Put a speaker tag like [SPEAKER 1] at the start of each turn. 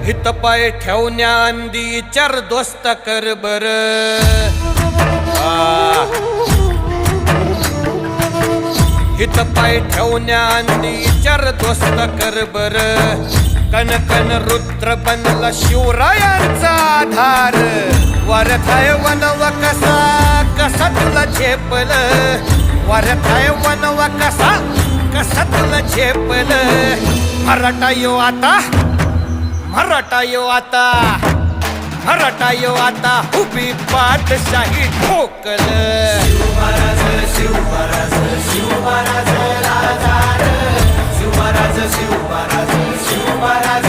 [SPEAKER 1] हित पाय ठेवण्या अंदी चर दोस्त कर बर हित पाय ठेवण्या अंदी चर दोस्त कर बर कन कन रुद्र बनला शिवरायांचा आधार वरथाय वनव कसा कसा तुला झेपल वरथाय वनव कसा कसा तुला झेपल मराठा यो आता मराठा यो आता मराठा यो आता उभी पाठशाही ठोकल
[SPEAKER 2] शिवमहाराज शिवमहाराज शिवमहाराज राजा शिवमहाराज शिवमहाराज शिवमहाराज